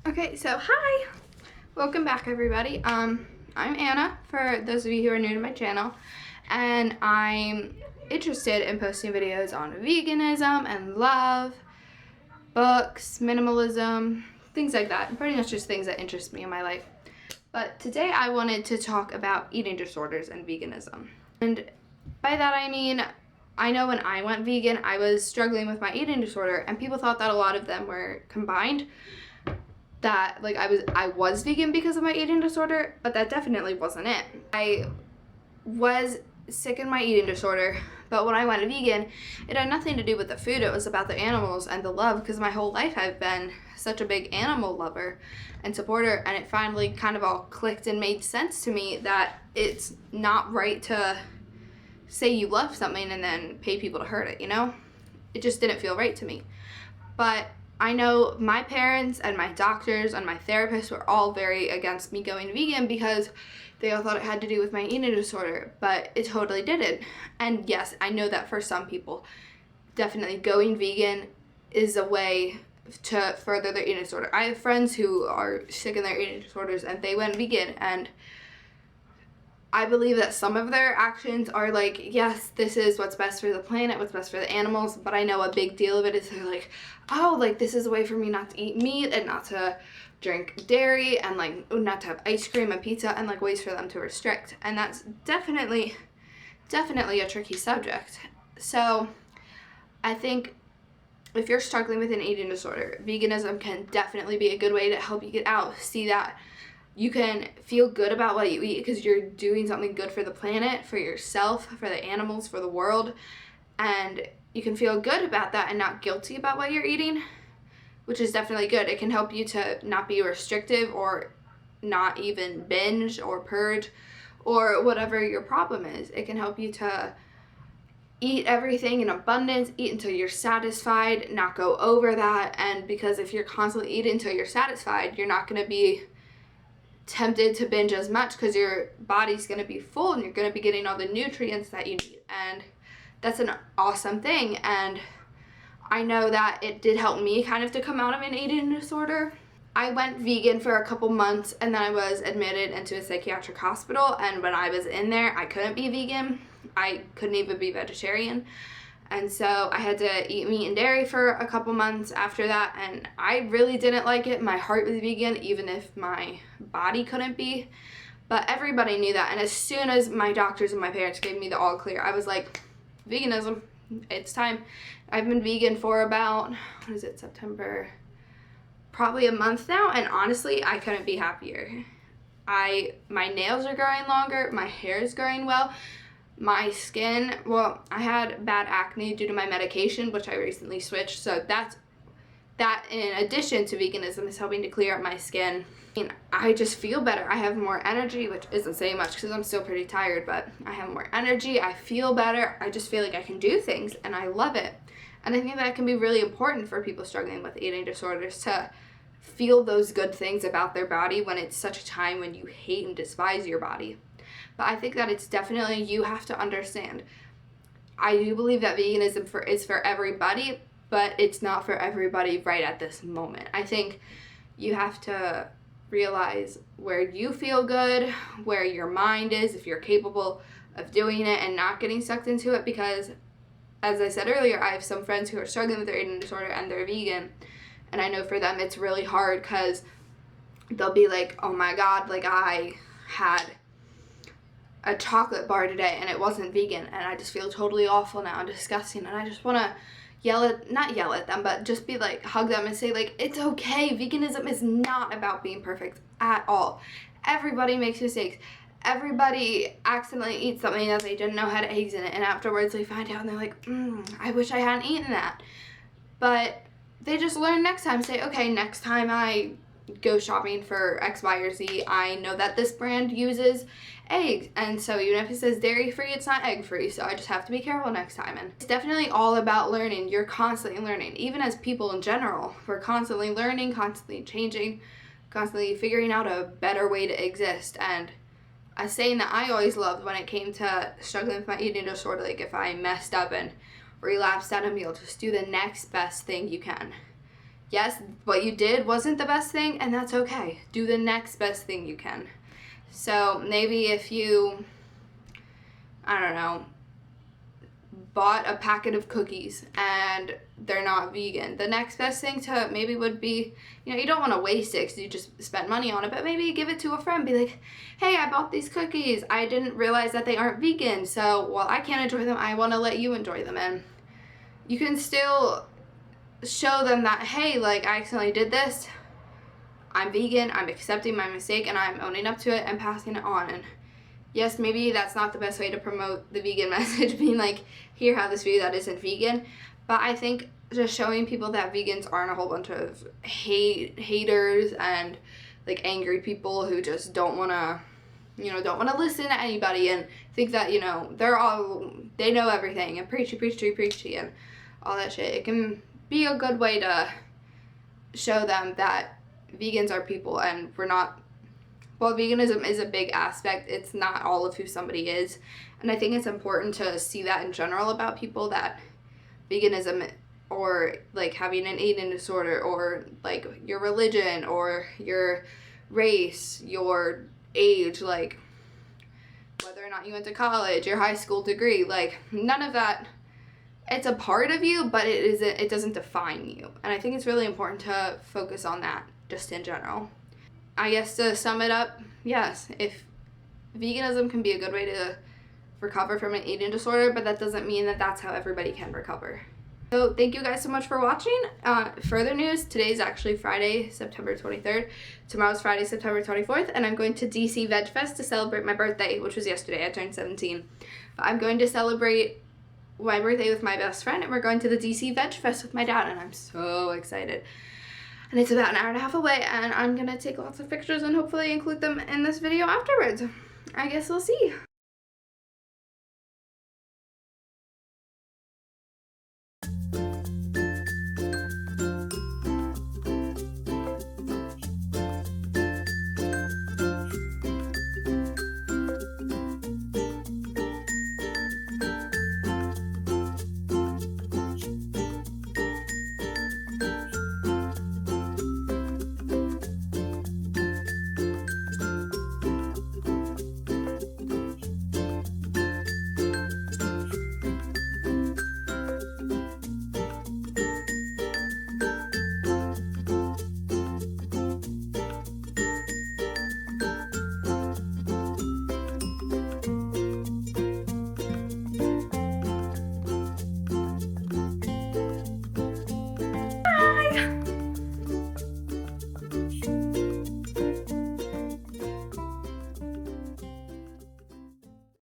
Okay, so hi! Welcome back, everybody. I'm Anna, for those of you who are new to my channel, and I'm interested in posting videos on veganism and love, books, minimalism, things like that. Pretty much just things that interest me in my life. But today I wanted to talk about eating disorders and veganism. And by that I mean, I know when I went vegan, I was struggling with my eating disorder, and people thought that a lot of them were combined. That like I was vegan because of my eating disorder, but that definitely wasn't it. I was sick in my eating disorder, but when I went vegan, it had nothing to do with the food. It was about the animals and the love, because my whole life I've been such a big animal lover and supporter, and it finally kind of all clicked and made sense to me that it's not right to say you love something and then pay people to hurt it, you know? It just didn't feel right to me. But I know my parents and my doctors and my therapist were all very against me going vegan because they all thought it had to do with my eating disorder, but it totally didn't. And yes, I know that for some people, definitely going vegan is a way to further their eating disorder. I have friends who are sick in their eating disorders and they went vegan, and I believe that some of their actions are like, yes, this is what's best for the planet, what's best for the animals, but I know a big deal of it is they're like, oh, like this is a way for me not to eat meat and not to drink dairy and like not to have ice cream and pizza, and like ways for them to restrict. And that's definitely a tricky subject. So I think if you're struggling with an eating disorder, veganism can definitely be a good way to help you get out. See that you can feel good about what you eat because you're doing something good for the planet, for yourself, for the animals, for the world. And you can feel good about that and not guilty about what you're eating, which is definitely good. It can help you to not be restrictive or not even binge or purge or whatever your problem is. It can help you to eat everything in abundance, eat until you're satisfied, not go over that. And because if you're constantly eating until you're satisfied, you're not going to be tempted to binge as much because your body's going to be full and you're going to be getting all the nutrients that you need. And that's an awesome thing. And I know that it did help me kind of to come out of an eating disorder. I went vegan for a couple months and then I was admitted into a psychiatric hospital, and when I was in there I couldn't be vegan. I couldn't even be vegetarian. And so I had to eat meat and dairy for a couple months after that, and I really didn't like it. My heart was vegan even if my body couldn't be. But everybody knew that, and as soon as my doctors and my parents gave me the all clear, I was like, veganism, it's time. I've been vegan for about, September? Probably a month now, and honestly, I couldn't be happier. My nails are growing longer, my hair is growing well. My skin, well, I had bad acne due to my medication, which I recently switched, so that in addition to veganism is helping to clear up my skin. I just feel better. I have more energy, which isn't saying much because I'm still pretty tired, but I have more energy, I feel better, I just feel like I can do things, and I love it. And I think that can be really important for people struggling with eating disorders, to feel those good things about their body when it's such a time when you hate and despise your body. But I think that it's definitely, you have to understand, I do believe that veganism is for everybody, but it's not for everybody right at this moment. I think you have to realize where you feel good, where your mind is, if you're capable of doing it and not getting sucked into it, because as I said earlier, I have some friends who are struggling with their eating disorder and they're vegan, and I know for them it's really hard because they'll be like, oh my god, like I had a chocolate bar today and it wasn't vegan and I just feel totally awful now and disgusting, and I just want to not yell at them, but just be like, hug them and say like, it's okay. Veganism is not about being perfect at all. Everybody makes mistakes. Everybody accidentally eats something that they didn't know had eggs in it, and afterwards they find out and they're like, I wish I hadn't eaten that. But they just learn next time. Say, okay, next time I go shopping for X, Y, or Z, I know that this brand uses eggs, and so even if it says dairy free, it's not egg free, so I just have to be careful next time. And it's definitely all about learning. You're constantly learning. Even as people in general, we're constantly learning, constantly changing, constantly figuring out a better way to exist. And a saying that I always loved when it came to struggling with my eating disorder, like if I messed up and relapsed at a meal, just do the next best thing you can. yes, what you did wasn't the best thing, and that's okay. Do the next best thing you can. So maybe if you, I don't know, bought a packet of cookies and they're not vegan, the next best thing to maybe would be, you know, you don't want to waste it because you just spent money on it, but maybe give it to a friend. Be like, hey, I bought these cookies. I didn't realize that they aren't vegan, so while I can't enjoy them, I want to let you enjoy them. And you can still show them that, hey, like, I accidentally did this. I'm vegan, I'm accepting my mistake, and I'm owning up to it and passing it on. And yes, maybe that's not the best way to promote the vegan message, being like, here, have this food that isn't vegan. But I think just showing people that vegans aren't a whole bunch of haters and like angry people who just don't want to, you know, don't want to listen to anybody and think that, you know, they know everything and preachy and all that shit. It can be a good way to show them that vegans are people, and we're not, while veganism is a big aspect, it's not all of who somebody is. And I think it's important to see that in general about people, that veganism or like having an eating disorder or like your religion or your race, your age, like whether or not you went to college, your high school degree, like none of that, it's a part of you, but it doesn't define you. And I think it's really important to focus on that just in general. I guess to sum it up, yes, if veganism can be a good way to recover from an eating disorder, but that doesn't mean that that's how everybody can recover. So thank you guys so much for watching. Further news, today's actually Friday, September 23rd. Tomorrow's Friday, September 24th, and I'm going to D.C. VegFest to celebrate my birthday, which was yesterday. I turned 17. But I'm going to celebrate my birthday with my best friend, and we're going to the D.C. VegFest with my dad, and I'm so excited. And it's about an hour and a half away, and I'm gonna take lots of pictures and hopefully include them in this video afterwards. I guess we'll see.